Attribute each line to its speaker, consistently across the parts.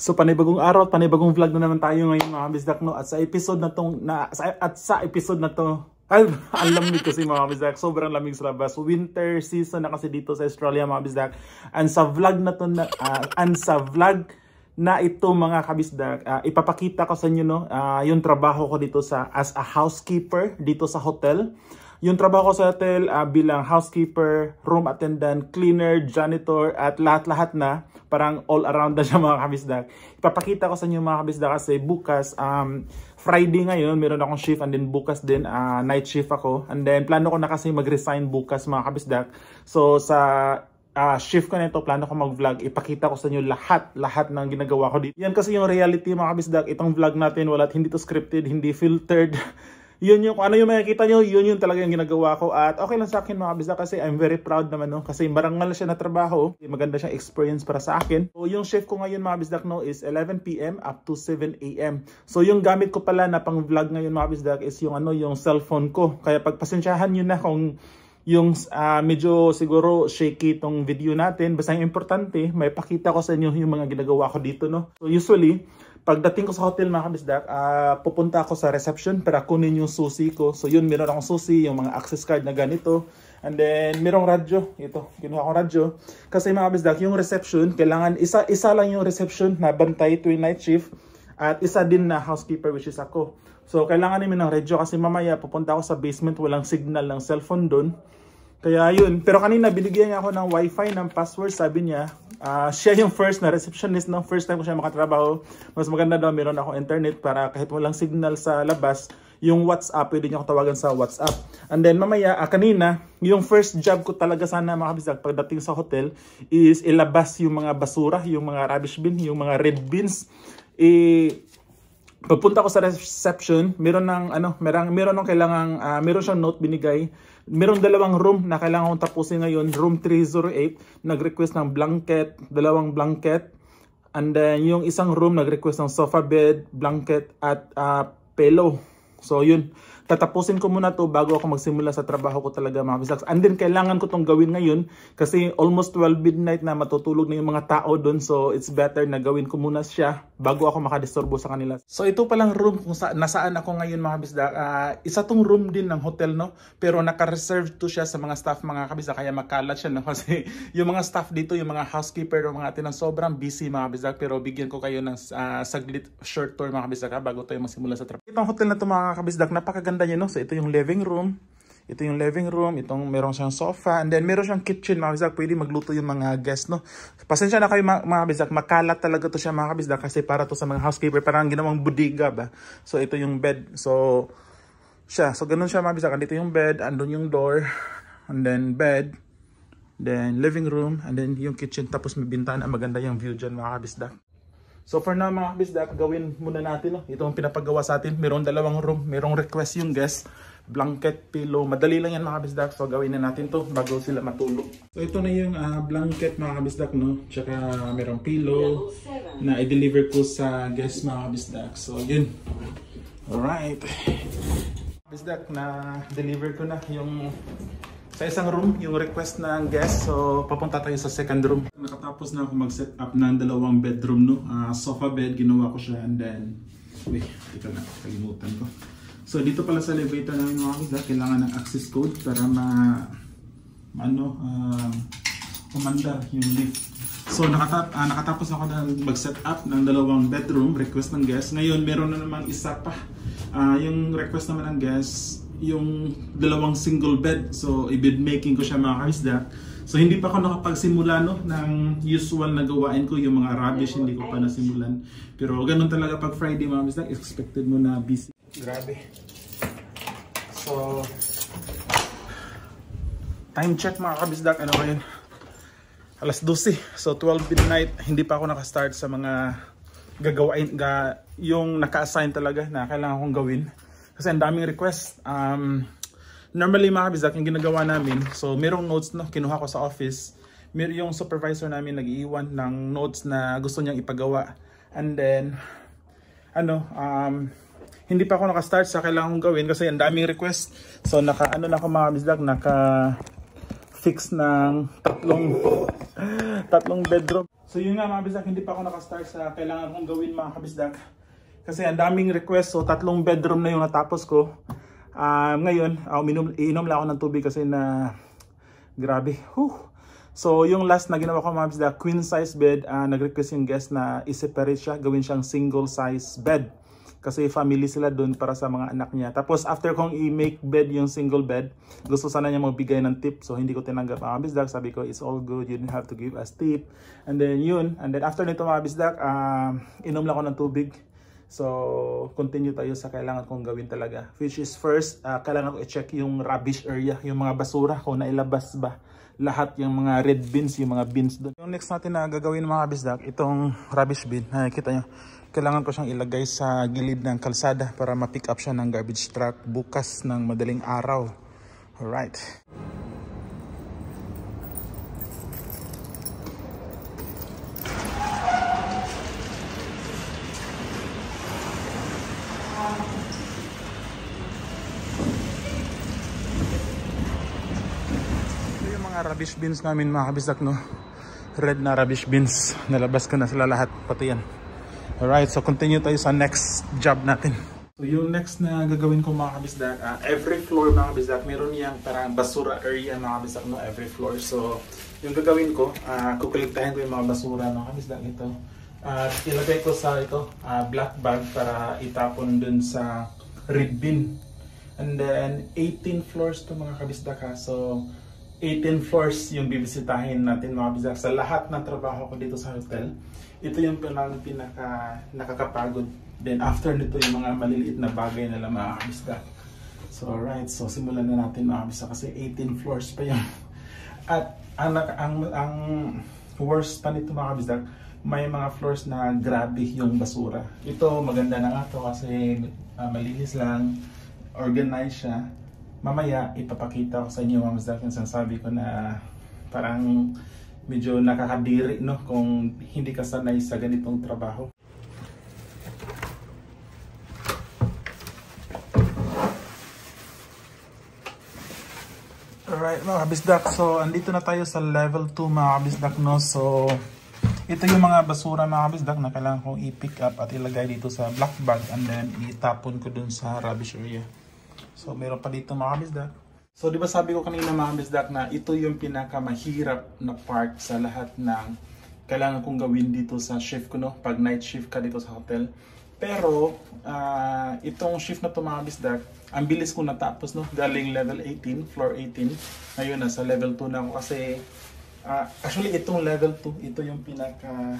Speaker 1: So panibagong araw, panibagong vlog na naman tayo ngayon mga kabisdak, no? At sa episode na to, ay, ang lamig kasi mga kabisdak, sobrang lamig sa labas. Winter season na kasi dito sa Australia mga kabisdak. And sa vlog na ito mga kabisdak, ipapakita ko sa inyo, no, yung trabaho ko dito as a housekeeper dito sa hotel. Yung trabaho ko sa hotel bilang housekeeper, room attendant, cleaner, janitor at lahat-lahat na, parang all around na siya mga kabisdak. Ipapakita ko sa inyo mga kabisdak kasi bukas, Friday ngayon, meron akong shift, and then bukas din night shift ako. And then plano ko na kasi mag-resign bukas mga kabisdak. So sa shift ko na ito, plano ko mag-vlog, ipakita ko sa inyo lahat ng ginagawa ko dito. Yan kasi yung reality mga kabisdak, itong vlog natin, hindi to scripted, hindi filtered. Yun yung ano yung makikita nyo, yun talaga yung ginagawa ko. At okay lang sa akin mga kabisdak kasi I'm very proud naman, no? Kasi marangal siya na trabaho, maganda siyang experience para sa akin. So yung shift ko ngayon mga kabisdak, no, is 11 PM up to 7 AM. So yung gamit ko pala na pang vlog ngayon mga kabisdak is yung yung cellphone ko. Kaya pagpasensyahan nyo na kung yung medyo siguro shaky itong video natin. Basta yung importante, may pakita ko sa inyo yung mga ginagawa ko dito, no. So usually pagdating ko sa hotel mga kabisdak, pupunta ako sa reception para kunin yung susi ko. So yun, meron akong susi, yung mga access card na ganito. And then merong radyo. Ito, kinuha ko radyo. Kasi mga kabisdak, yung reception, kailangan isa lang yung reception na bantay tuwing night shift. At isa din na housekeeper, which is ako. So kailangan namin ng radyo kasi mamaya pupunta ako sa basement, walang signal ng cellphone doon. Kaya yun. Pero kanina binigyan niya ako ng wifi, ng password. Sabi niya, siya yung first na receptionist, no? First time ko siya makatrabaho. Mas maganda daw meron ako internet para kahit walang signal sa labas, yung WhatsApp, pwede niya ako tawagan sa WhatsApp. And then mamaya, kanina, yung first job ko talaga sana mga kabisdak pagdating sa hotel is ilabas yung mga basura, yung mga rubbish bin, yung mga red bins. Pagpunta ko sa reception, meron siyang note binigay. Meron dalawang room na kailangan kong tapusin ngayon. Room 308, nag-request ng blanket, dalawang blanket. And then yung isang room nag-request ng sofa bed, blanket at pillow. So yun, tatapusin ko muna to bago ako magsimula sa trabaho ko talaga mga kabisdak. And then kailangan ko tong gawin ngayon kasi almost 12 midnight na, matutulog na yung mga tao doon. So it's better na gawin ko muna siya bago ako makadisturbo sa kanila. So ito palang room kung nasaan ako ngayon mga kabisdak. Isa tong room din ng hotel, no? Pero naka-reserve to siya sa mga staff mga kabisdak, kaya makalat siya, no? Kasi yung mga staff dito, yung mga housekeeper o mga atin, sobrang busy mga kabisdak. Pero bigyan ko kayo ng saglit short tour mga kabisdak bago tayo magsimula sa trabaho. Itong hotel na to mga kabisdak, napakaganda niya, no? So ito yung living room. Ito yung living room, itong meron siyang sofa, and then meron siyang kitchen mga kabisdak, pwede magluto yung mga guests, no? Pasensya na kayo mga kabisdak, makalat talaga to siya mga kabisdak kasi para to sa mga housekeeper, parang ginawang budiga ba. So ito yung bed. So ganun siya mga kabisdak. Andito yung bed, andun yung door, and then bed, then living room, and then yung kitchen, tapos may bintana, maganda yung view dyan mga kabisdak. So for now mga kabisdak, gawin muna natin, no? Ito ang pinapagawa sa atin. Merong dalawang room, merong request yung guest, blanket, pillow. Madali lang yan mga kabisdak. So gawin na natin to bago sila matulog. So ito na yung blanket mga kabisdak, no? Tsaka merong pillow na i-deliver ko sa guest mga kabisdak. So yun. Alright. Kabisdak, na deliver ko na yung sa isang room, yung request ng guest. So papunta tayo sa second room. Nakatapos na ako mag-set up ng dalawang bedroom, no? Sofa bed, ginawa ko siya, and then ito na, kalimutan ko. So dito pala sa elevator namin mga kabisdak, kailangan ng access code para kumanda yung lift. So nakatapos ako na mag-set up ng dalawang bedroom, request ng guest. Ngayon meron na naman isa pa. Yung request naman ng guest, yung dalawang single bed. So i-bed making ko siya mga kabisdak. So hindi pa ako nakapagsimula, no, ng usual na gawain ko, yung mga rubbish hindi ko pa nasimulan. Pero ganun talaga pag Friday mga kabisdak, expected mo na busy. Grabe. So time check mga kabisdak, ano ngayon? Alas 12. So 12 midnight, hindi pa ako nakastart sa mga gagawain, yung naka-assign talaga na kailangan kong gawin. Kasi ang daming request. Normally mga kabisdak, yung ginagawa namin, so merong notes, no, kinuha ko sa office. Yung supervisor namin nag-iwan ng notes na gusto niyang ipagawa. And then hindi pa ako naka-start sa kailangan kong gawin kasi ang daming request. So na ako mga kabisdak, naka-fix ng tatlong bedroom. So yun nga mga kabisdak, hindi pa ako nakastart sa kailangan kong gawin mga kabisdak. Kasi ang daming request, so 3 bedroom na yung natapos ko. Ngayon, iinom lang ako ng tubig kasi na grabe. So yung last na ginawa ko mga kabisdak, queen size bed, nag-request yung guest na i-separate siya, gawin siyang single size bed. Kasi family sila doon para sa mga anak niya. Tapos after kong i-make bed yung single bed, gusto sana niya magbigay ng tip. So hindi ko tinanggap mga kabisdak. Sabi ko, it's all good. You didn't have to give us tip. And then yun. And then after nito mga kabisdak, inom lang ako ng tubig. So continue tayo sa kailangan kong gawin talaga. Which is first, kailangan ko i-check yung rubbish area. Yung mga basura, kung nailabas ba lahat yung mga red bins, yung mga bins doon. Yung next natin na gagawin mga kabisdak, itong rubbish bin. Nakikita nyo. Kailangan ko siyang ilagay sa gilid ng kalsada para ma-pick up siya ng garbage truck bukas ng madaling araw. Alright. Ito yung mga rubbish bins namin mga kabisdak, no? Red na rubbish bins. Nalabas ko na sila lahat, pati yan. Alright, so continue tayo sa next job natin. So yung next na gagawin ko mga kabisdak, every floor mga kabisdak, meron niyang parang basura area mga kabisdak, no? Every floor. So yung gagawin ko, kukuliktahin ko yung mga basura mga kabisdak ito. Ilagay ko sa ito, black bag para itapon dun sa red bin. And then 18 floors to mga kabisdak ha. So 18 floors yung bibisitahin natin mga kabisdak. Sa lahat ng trabaho ko dito sa hotel, ito yung pinaka nakakapagod. Then after nito yung mga maliliit na bagay na lang mga kabisdak. So alright, so simulan na natin mga kabisdak kasi 18 floors pa yan. At ang worst pa nito mga kabisdak, may mga floors na grabe yung basura. Ito maganda na nga to kasi malinis lang, organized siya. Mamaya ipapakita ko sa inyo mga kabisdak yung sinasabi ko na parang medyo nakakadiri, no, kung hindi ka sanay sa ganitong trabaho. Alright mga kabisdak, so andito na tayo sa level 2 mga kabisdak, no. So ito yung mga basura mga kabisdak na kailangan kong i-pick up at ilagay dito sa black bag and then itapon ko dun sa rubbish area. So meron pa dito mga kabisdak. So di ba sabi ko kanina mga kabisdak na ito yung pinakamahirap na part sa lahat ng kailangan kong gawin dito sa shift ko, no? Pag night shift ka dito sa hotel. Pero itong shift na to mga kabisdak, ang bilis ko natapos, no? Galing level 18, floor 18. Ngayon nasa level 2 na ako kasi actually itong level 2, ito yung pinaka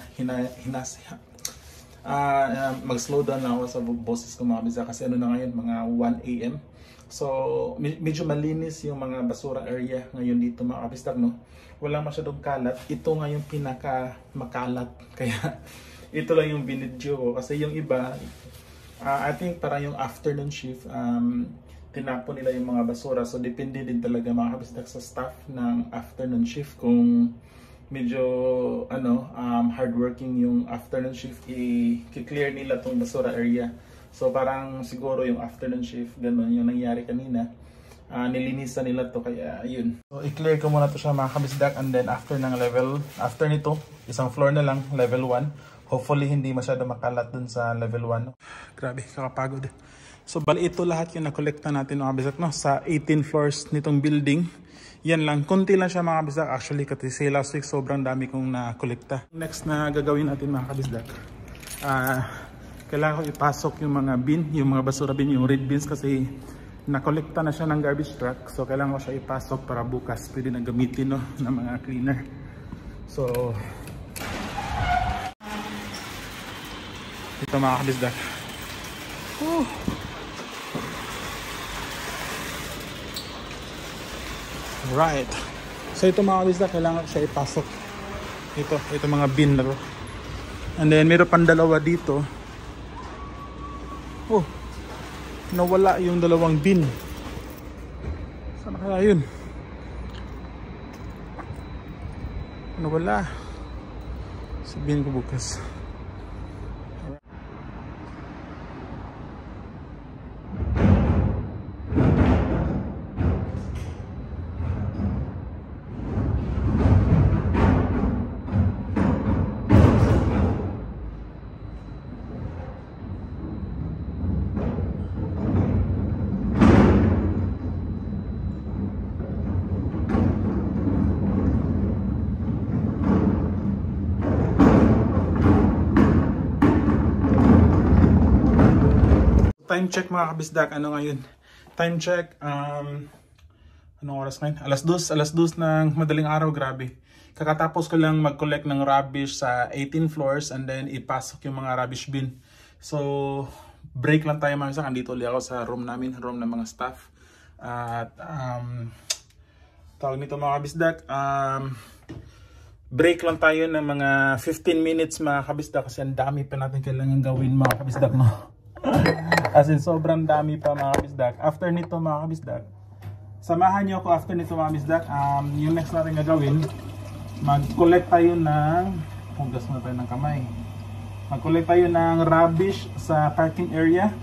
Speaker 1: mag-slow down lang ako sa boses ko mga kabisdak kasi ano na ngayon, mga 1 AM. So, medyo malinis yung mga basura area ngayon dito mga kabisdak, no? Walang masyadong kalat. Ito nga yung pinaka makalat. Kaya, ito lang yung binidyo ko. Kasi yung iba, I think parang yung afternoon shift, tinapon nila yung mga basura. So, depende din talaga mga kabisdak sa staff ng afternoon shift. Kung medyo, hardworking yung afternoon shift, i-clear nila tong basura area. So parang siguro yung afternoon shift, gano'n yung nangyari kanina. Nilinisan nila to kaya yun. So i-clear ko muna to siya mga kabisdak and then after nito, isang floor na lang, level 1. Hopefully hindi masyado makalat dun sa level 1. Grabe, kakapagod. So bali ito lahat yung nakolekta natin mga kabisdak, no? Sa 18 floors nitong building. Yan lang, konti lang siya mga kabisdak. Actually kasi last week sobrang dami kong nakolekta. Next na gagawin natin mga kabisdak, kailangan ko ipasok yung mga bin, yung mga basura bin, yung red bins kasi nakolekta na siya ng garbage truck. So kailangan ko siya ipasok para bukas pwede na gamitin, no, ng mga cleaner. So ito mga kabisdak. Right. So ito mga kabisdak, kailangan ko siya ipasok. Ito mga bin na to. And then meron pang dalawa dito. Oh, nawala yung dalawang bin. Saan kaya yun? Nawala. Sabihin ko bukas. time check mga kabisdak, ano ngayon? Time check, anong oras ngayon? Alas 2 ng madaling araw, grabe. Kakatapos ko lang mag-collect ng rubbish sa 18 floors and then ipasok yung mga rubbish bin. So, break lang tayo mga kabisdak. Andito ulit ako sa room namin, room ng mga staff. At, tawag nito mga kabisdak, break lang tayo ng mga 15 minutes mga kabisdak kasi ang dami pa natin kailangan gawin mga kabisdak, no? As in sobrang dami pa mga kabisdak. After nito mga kabisdak, samahan nyo ako after nito mga kabisdak. Yung next natin gagawin, mag-collect tayo ng, hugas na tayo ng kamay, mag-collect tayo ng rubbish sa parking area.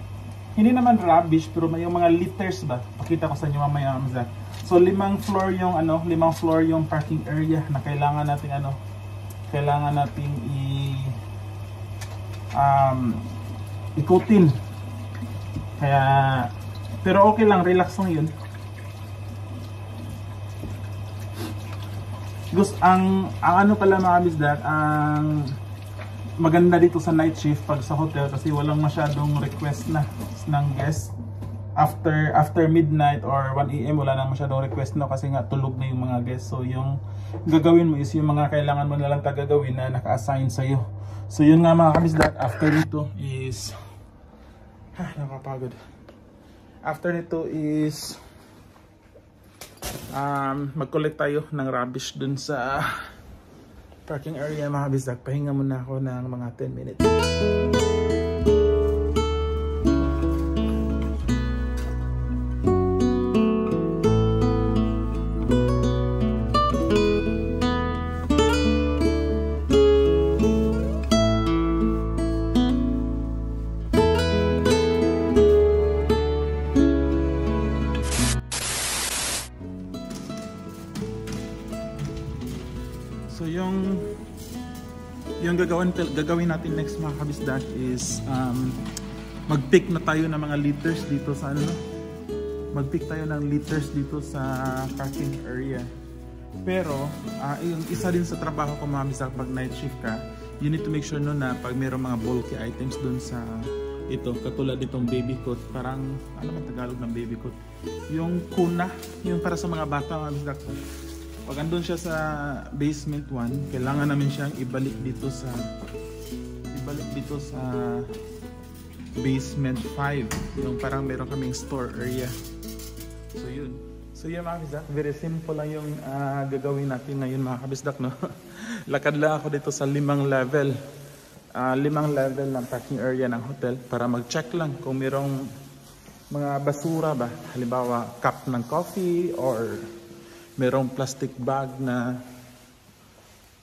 Speaker 1: Hindi naman rubbish pero may yung mga litters ba, pakita ko sa inyo mamaya mga kabisdak. So 5 floor yung parking area na kailangan natin ikutin. Kaya pero okay lang, relax lang 'yun. Ang ano pala mga kabisdak, ang maganda dito sa night shift pag sa hotel kasi walang masyadong request na ng guest. After midnight or 1 AM wala nang masyadong request na kasi nga tulog na yung mga guests. So yung gagawin mo is yung mga kailangan mo na lang gagawin na naka-assign sa'yo. So yun nga mga kabisdak, after nito is nakapagod. After nito is mag-collect tayo ng rubbish dun sa parking area mga kabisdak. Pahinga muna ako ng mga 10 minutes. So yung gagawin natin next mga kabisdak is mag-pick na tayo ng mga liters dito sa mag-pick tayo ng liters dito sa parking area. Pero yung isa din sa trabaho ko mga kabisdak pag night shift ka, you need to make sure na pag mayroong mga bulky items dun sa ito, katulad itong baby coat, parang ano man Tagalog ng baby coat, yung kuna, yung para sa mga bata mga kabisdak. Pag andun siya sa basement 1, kailangan namin siyang ibalik dito sa basement 5, yung parang meron kaming store area. So yun. So yun mga kabisdak, very simple lang yung gagawin natin ngayon mga kabisdak, no? Lakad lang ako dito sa 5 level. 5 level ng parking area ng hotel para mag-check lang kung merong mga basura ba. Halimbawa, cup ng coffee or merong plastic bag na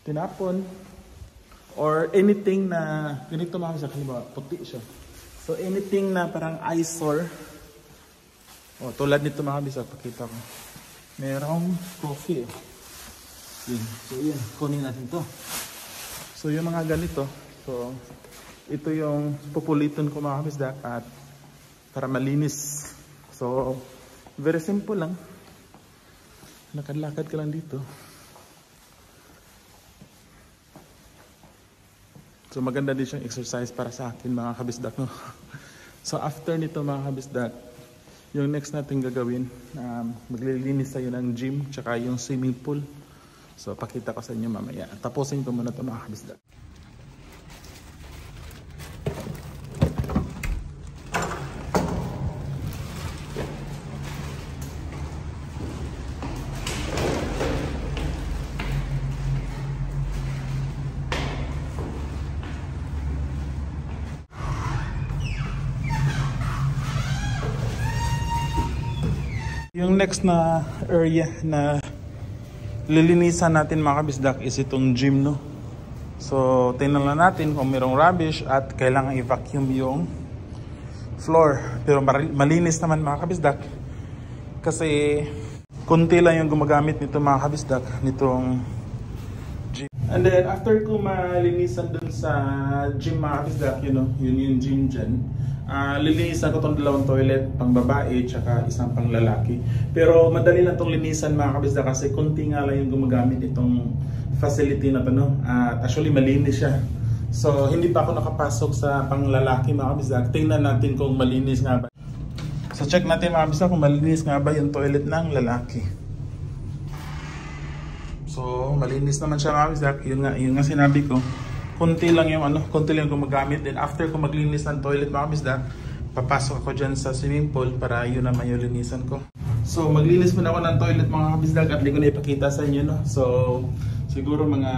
Speaker 1: tinapon or anything na ganito mga kabisdak, halimbawa puti siya. So anything na parang eyesore, tulad nito mga kabisdak, pakita ko. Merong coffee. Yun. So yun, kunin natin to. So yung mga ganito, so ito yung pupulitin ko mga kabisdak at para malinis. So very simple lang. Lakad-lakad ka lang dito. So maganda din siyang exercise para sa akin mga kabisdak, no? So after nito mga kabisdak, yung next natin gagawin, maglilinis tayo ng gym tsaka yung swimming pool. So pakita ko sa inyo mamaya. Tapusin ko muna ito mga kabisdak. Yung next na area na lilinisan natin mga kabisdak is itong gym, no? So tingnan lang natin kung mayroong rubbish at kailangan i-vacuum yung floor. Pero malinis naman mga kabisdak kasi kunti lang yung gumagamit nito mga kabisdak, nitong gym. And then after ko malinisan dun sa gym mga kabisdak, yun yung gym dyan. Lilinisan ko itong 2 toilet, pang babae tsaka isang pang lalaki. Pero madali lang itong linisan mga kabisdak kasi kunti nga lang yung gumagamit itong facility na ito, no? Actually malinis siya. So hindi pa ako nakapasok sa panglalaki mga kabisdak. Tingnan natin kung malinis nga ba. So check natin mga kabisdak kung malinis nga ba yung toilet ng lalaki. So malinis naman siya mga kabisdak. Yun nga sinabi ko. Konti lang yung konti lang yung gumagamit. Then after ko maglinis ng toilet mga kabisdak, papasok ako dyan sa swimming pool para yun naman yung linisan ko. So maglinis muna ako ng toilet mga kabisdak at hindi ko na ipakita sa inyo, no? So siguro mga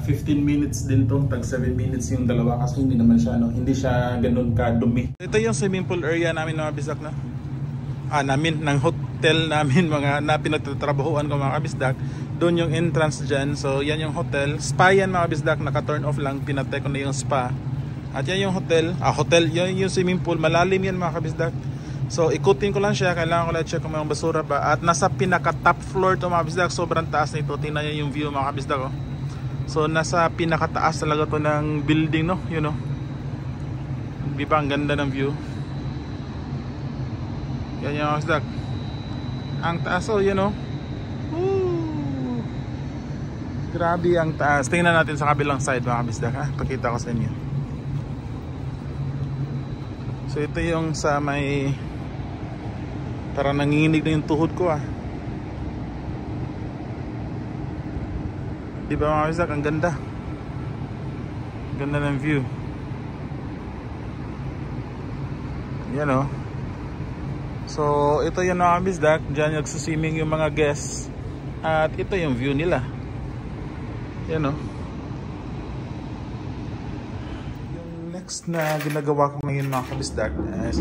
Speaker 1: 15 minutes din to, tag 7 minutes yung dalawa kasi hindi naman siya hindi siya ganoon kadumi. Ito yung swimming pool area namin mga kabisdak, no? Namin ng hotel namin mga na pinagtatrabahuan ko mga kabisdak. Doon yung entrance dyan. So yan yung hotel. Spa yan mga kabisdak, naka-turn off lang, pinatay ko na yung spa. At yan yung hotel. Hotel, yung swimming pool, malalim yan mga kabisdak. So ikutin ko lang siya, kailangan ko lang check kung may basura ba. At nasa pinaka top floor to mga kabisdak, sobrang taas nito. Tingnan niyo yung view mga kabisdak, oh. So nasa pinaka taas talaga to ng building, no? You know. Di ba ang ganda ng view? Yan yung mga kabisdak. Ang taas, oh, you know. Woo! Grabe ang taas. Tingnan natin sa kabilang side mga kabisdak, ha. Pakita ko sa inyo. So ito yung sa may parang nanginginig na yung tuhod ko, ah. Diba mga kabisdak, ang ganda. Ganda ng view. Yan, oh. So ito yung mga kabisdak, dyan nagsuswimming yung mga guests. At ito yung view nila. Yan, oh. Yung next na ginagawa ko ngayon mga kabisdak is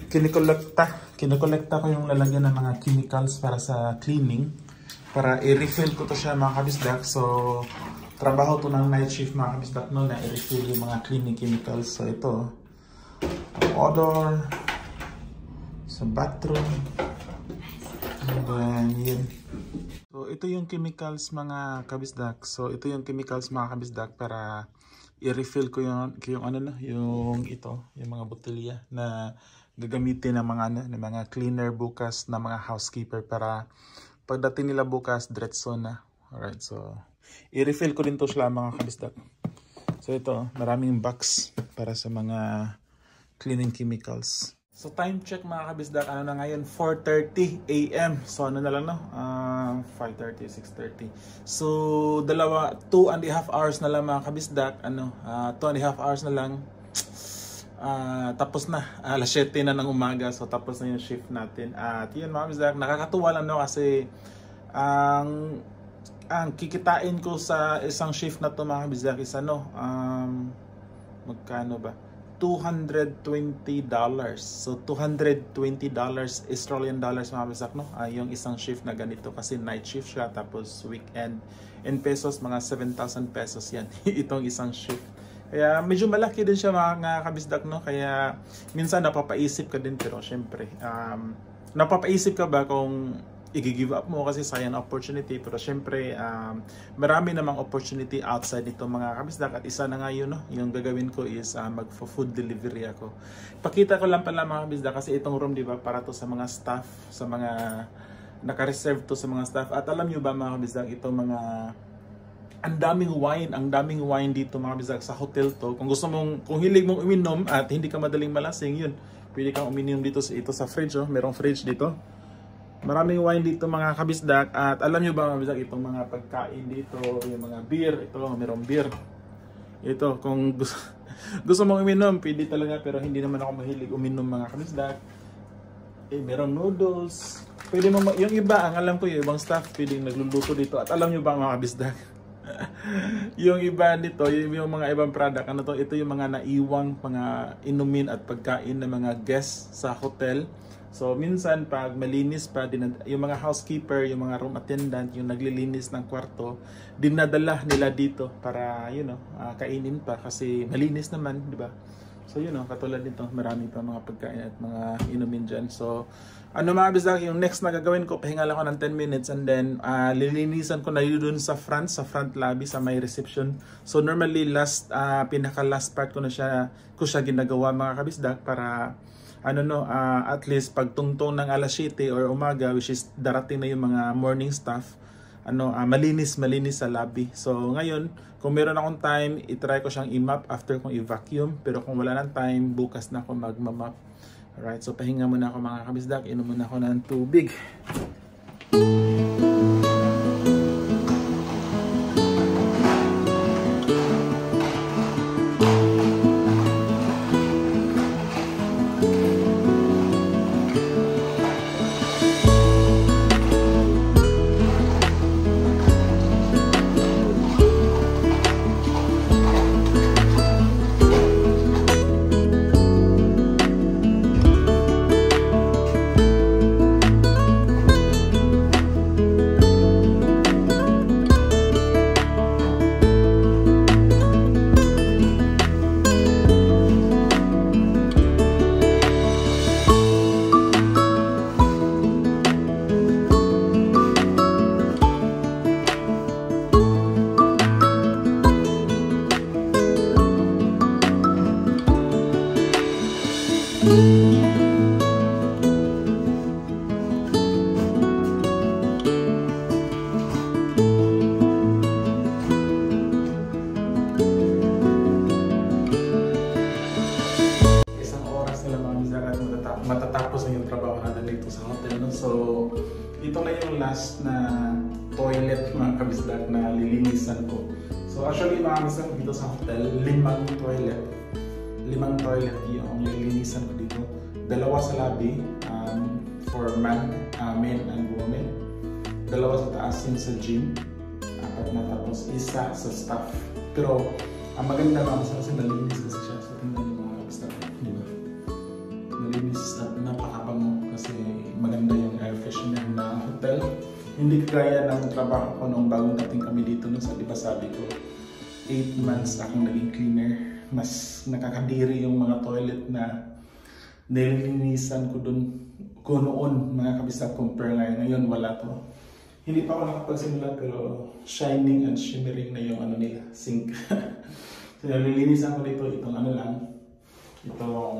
Speaker 1: kinikolekta ko yung lalagyan ng mga chemicals para sa cleaning, para i-refill ko to siya mga kabisdak. So trabaho to ng night shift mga kabisdak, no, na i-refill yung mga cleaning chemicals. So ito odor sa bathroom, and then yun. So ito yung chemicals mga kabisdak. So ito yung chemicals mga kabisdak para i-refill ko yung yung mga botelya na gagamitin ng mga cleaner bukas, na mga housekeeper, para pagdating nila bukas diretso na. Alright, so i-refill ko din to sila mga kabisdak. So ito, maraming box para sa mga cleaning chemicals. So time check mga kabisdak, na ngayon 4:30 AM. So na lang, no? 5:30, 6:30. So 2.5 hours na lang mga kabisdak, 2.5 hours na lang. Tapos na, alas 7 na ng umaga, so tapos na yung shift natin. At yun mga kabisdak, nakakatuwa lang, no, kasi ang kikitain ko sa isang shift na to mga kabisdak is magkano ba? $220. So $220 Australian dollars mga kabisdak, no? Yung isang shift na ganito, kasi night shift siya tapos weekend. In pesos mga 7,000 pesos yan itong isang shift. Kaya medyo malaki din siya mga kabisdak, no? Kaya minsan napapaisip ka din, pero syempre napapaisip ka ba kung i-give up mo kasi sayang opportunity. Pero syempre marami namang opportunity outside nito mga kabisdak, at isa na nga yun, no? Yung gagawin ko is mag-food delivery ako. Pakita ko lang pala mga kabisdak, kasi itong room, di ba, para to sa mga staff, sa mga naka-reserve to sa mga staff. At alam nyo ba mga kabisdak, itong mga ang daming wine dito mga kabisdak sa hotel to. Kung hilig mong uminom at hindi ka madaling malasing, yun, pwede kang uminom dito sa fridge, oh. Merong fridge dito. Maraming wine dito mga kabisdak. At alam nyo ba mga kabisdak, itong mga pagkain dito, yung mga beer, ito, merong beer. Ito, kung gusto mong uminom, pwede talaga, pero hindi naman ako mahilig uminom mga kabisdak. Merong noodles. Pwede mo, yung iba, ang alam ko, yung ibang staff pwedeng nagluluto dito. At alam nyo ba mga kabisdak, yung iba nito, yung mga ibang product, ito yung mga naiwang mga inumin at pagkain ng mga guests sa hotel. So minsan pag malinis pa, yung mga housekeeper, yung mga room attendant, yung naglilinis ng kwarto, dinadala nila dito para kainin pa, kasi malinis naman, di ba? So katulad nito, marami pa mga pagkain at mga inumin dyan. So mga kabisdak, yung next na gagawin ko, pahinga lang ako ng 10 minutes, and then lilinisan ko na yun sa front lobby, sa may reception. So normally pinaka last part ko siya ginagawa mga kabisdak, para at least pagtungtong ng alas 7 or umaga, which is darating na yung mga morning staff, malinis sa lobby. So ngayon, kung meron akong time, i-try ko siyang i-mop after kong i-vacuum. Pero kung wala nang time, bukas na ako mag-mop. Alright, so pahinga muna ako mga kabisdak. Inom muna ako ng tubig. Matatapos na yung trabaho natin dito sa hotel, no? So ito na yung last na toilet mga kabisdak na lilinisan ko. So actually mga kabisdak dito sa hotel, 5 toilet yung lilinisan ko dito. 2 sa lobby for men and women, 2 sa taas yung sa gym, 4 na, tapos 1 sa staff. Pero ang maganda mga kabisdak kasi nalinis kasi siya. So tingnan yung mga kabisdak, di ba? Nalinis at napakabango kasi maganda yung air freshener na hotel. Hindi kagaya ng trabaho ko nung bagong dating kami dito, no? Sa diba sabi ko 8 months akong naging cleaner. Mas nakakadiri yung mga toilet na nilinisan ko noon mga kabisdak compare ngayon wala to. Hindi pa ako nakapagsimula pero shining and shimmering na yung nila sink. So nilinisan ko dito itong itong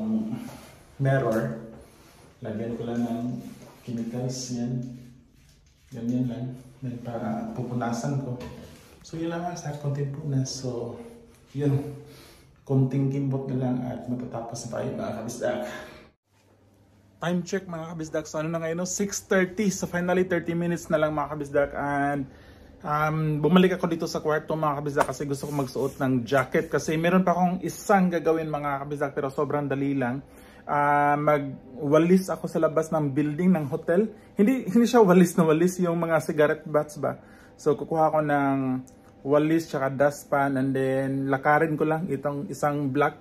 Speaker 1: mirror, lagyan ko lang ng chemicals yan, ganyan lang, then para pupunasan ko. So yun lang sa konting punas. So yun, konting gimbot na lang at matatapos na tayo mga kabisdak. Time check mga kabisdak, so ano na ngayon, 6:30, so finally 30 minutes na lang mga kabisdak. And bumalik ako dito sa kwarto mga kabisdak kasi gusto ko magsuot ng jacket kasi meron pa akong isang gagawin mga kabisdak pero sobrang dali lang. Magwalis ako sa labas ng building ng hotel. Hindi siya walis na walis, yung mga cigarette butts ba. So kukuha ko ng walis tsaka dustpan and then lakarin ko lang itong isang block,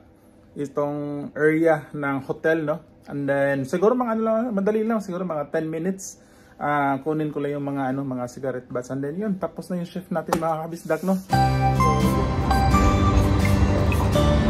Speaker 1: itong area ng hotel, no? And then siguro mga madali lang, siguro mga 10 minutes. Kunin ko lang yung mga cigarette butts and then yun, tapos na yung shift natin mga kabisdak, no? So,